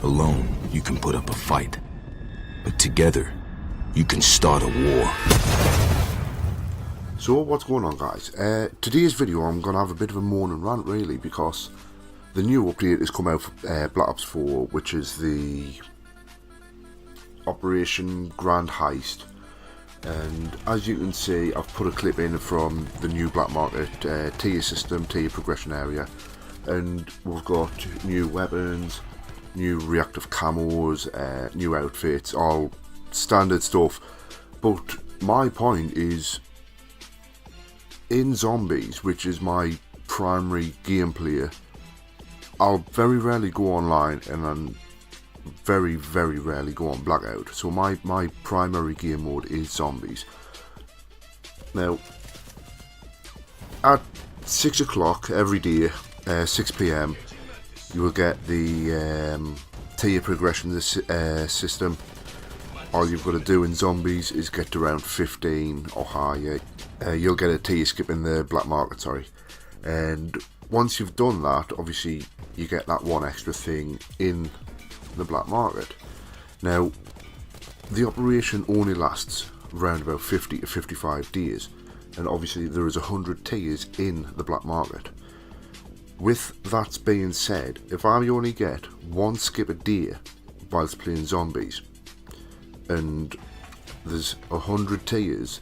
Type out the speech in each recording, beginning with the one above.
Alone, you can put up a fight. But together, you can start a war. So what's going on, guys? Today's video I'm going to have a bit of a moan and rant really, because the new update has come out for Black Ops 4, which is the Operation Grand Heist. And as you can see, I've put a clip in from the new Black Market tier system, tier progression area, and we've got new weapons, new reactive camos, new outfits, all standard stuff. But my point is, in Zombies, which is my primary gameplay, I'll very rarely go online, and I'm very rarely go on Blackout. So my primary game mode is Zombies. Now, at 6 o'clock every day, 6 PM, you will get the tier progression system. All you've got to do in Zombies is get to round 15 or higher. You'll get a tier skip in the Black Market, sorry. And once you've done that, obviously you get that one extra thing in the Black Market. Now, the operation only lasts around about 50 to 55 days, and obviously there is 100 tiers in the Black Market. With that being said, if I only get one skip a day whilst playing Zombies, and there's 100 tiers,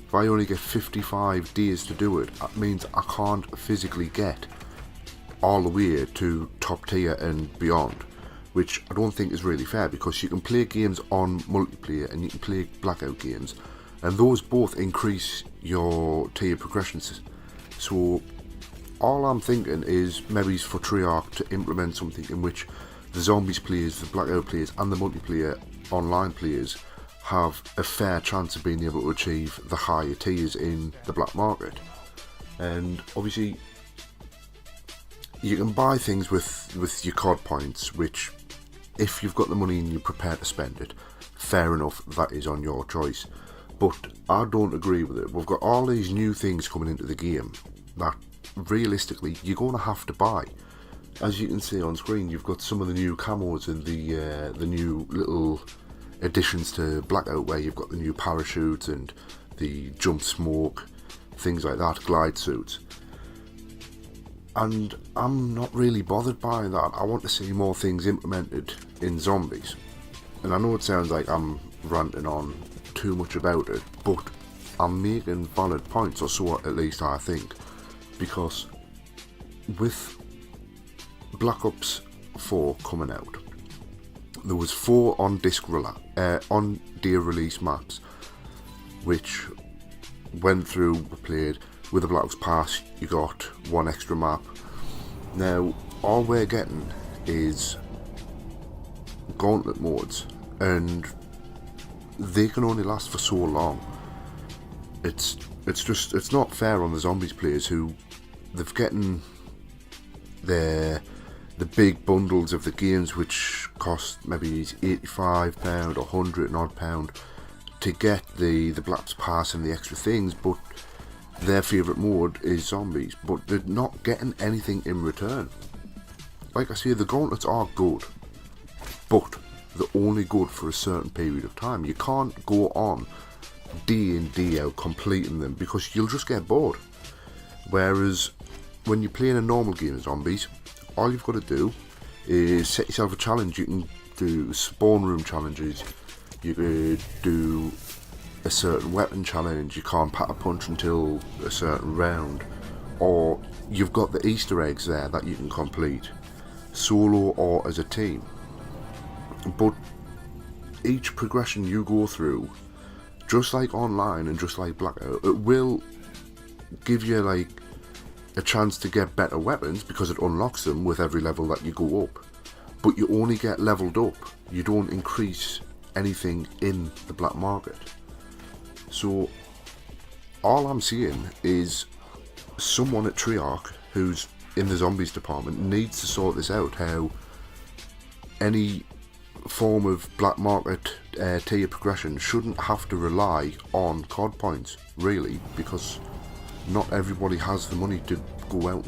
if I only get 55 days to do it, that means I can't physically get all the way to top tier and beyond, which I don't think is really fair, because you can play games on multiplayer and you can play Blackout games, and those both increase your tier progressions. So all I'm thinking is maybe for Treyarch to implement something in which the Zombies players, the Blackout players and the multiplayer online players have a fair chance of being able to achieve the higher tiers in the Black Market. And obviously you can buy things with your COD points, which, if you've got the money and you're prepared to spend it, fair enough, that is on your choice. But I don't agree with it. We've got all these new things coming into the game that realistically you're going to have to buy. As you can see on screen, you've got some of the new camos and the new little additions to Blackout, where you've got the new parachutes and the jump smoke, things like that, glide suits. And I'm not really bothered by that. I want to see more things implemented in Zombies. And I know it sounds like I'm ranting on too much about it, but I'm making valid points, or so at least I think. Because with Black Ops 4 coming out, there was 4 on day release maps, which went through, played. With the Black Ops Pass, you got one extra map. Now, all we're getting is gauntlet modes, and they can only last for so long. It's not fair on the Zombies players, who they've getting the big bundles of the games, which cost maybe £85 or £100 and odd pound to get the Black Ops Pass and the extra things, but their favourite mode is Zombies, but they're not getting anything in return. Like I say, the gauntlets are good, but they're only good for a certain period of time. You can't go on day in, day out completing them, because you'll just get bored. Whereas when you're playing a normal game of Zombies, all you've got to do is set yourself a challenge. You can do spawn room challenges, you could do a certain weapon challenge, you can't pack a punch until a certain round, or you've got the Easter eggs there that you can complete, solo or as a team. But each progression you go through, just like online and just like Blackout, it will give you like a chance to get better weapons, because it unlocks them with every level that you go up, but you only get leveled up, you don't increase anything in the Black Market. So all I'm seeing is someone at Treyarch, who's in the Zombies department, needs to sort this out, how any form of Black Market tier progression shouldn't have to rely on COD points, really, because not everybody has the money to go out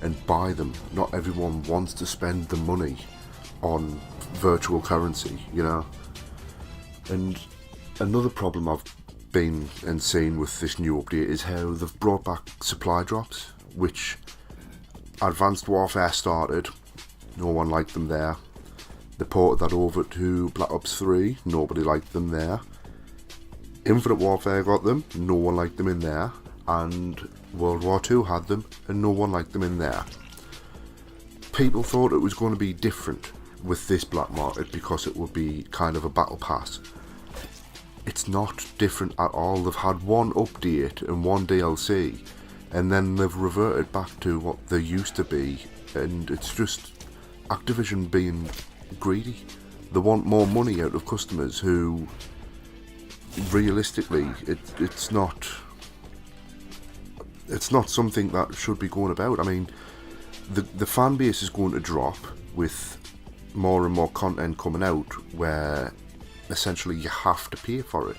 and buy them. Not everyone wants to spend the money on virtual currency, you know. And another problem I've been and seen with this new update is how they've brought back supply drops, which Advanced Warfare started, no one liked them there. They ported that over to Black Ops 3, nobody liked them there. Infinite Warfare got them, no one liked them in there. And World War II had them, and no one liked them in there. People thought it was going to be different with this black market because it would be kind of a battle pass. It's not different at all. They've had one update and one DLC, and then they've reverted back to what they used to be, and it's just Activision being greedy. They want more money out of customers who, realistically, it's not something that should be going about. I mean, the fan base is going to drop with more and more content coming out where essentially you have to pay for it,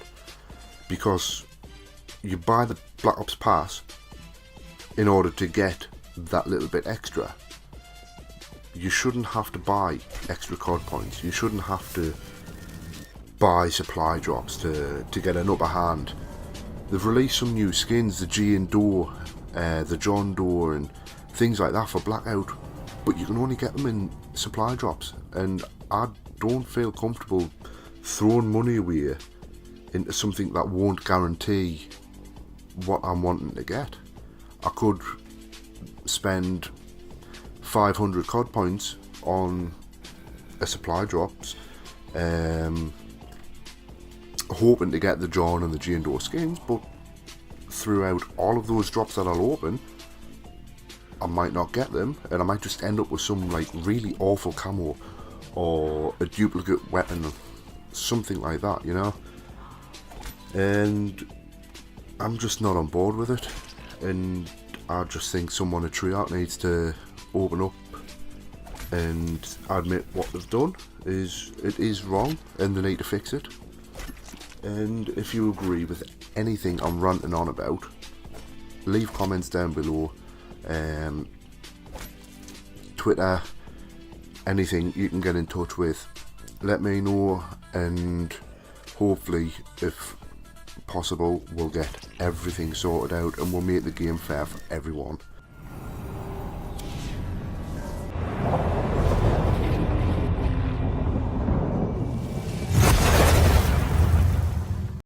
because you buy the Black Ops Pass in order to get that little bit extra. You shouldn't have to buy extra COD points. You shouldn't have to buy supply drops to get an upper hand. They've released some new skins, the Jane Doe, the John Doe and things like that for Blackout, but you can only get them in supply drops, and I don't feel comfortable throwing money away into something that won't guarantee what I'm wanting to get. I could spend 500 COD points on a supply drops, hoping to get the John and the Jane Doe skins, but throughout all of those drops that I'll open, I might not get them, and I might just end up with some like really awful camo or a duplicate weapon, something like that, you know. And I'm just not on board with it, and I just think someone at Treyarch needs to open up and admit what they've done is wrong, and they need to fix it. And if you agree with anything I'm ranting on about, leave comments down below. Twitter, anything you can get in touch with, let me know, and hopefully, if possible, we'll get everything sorted out and we'll make the game fair for everyone.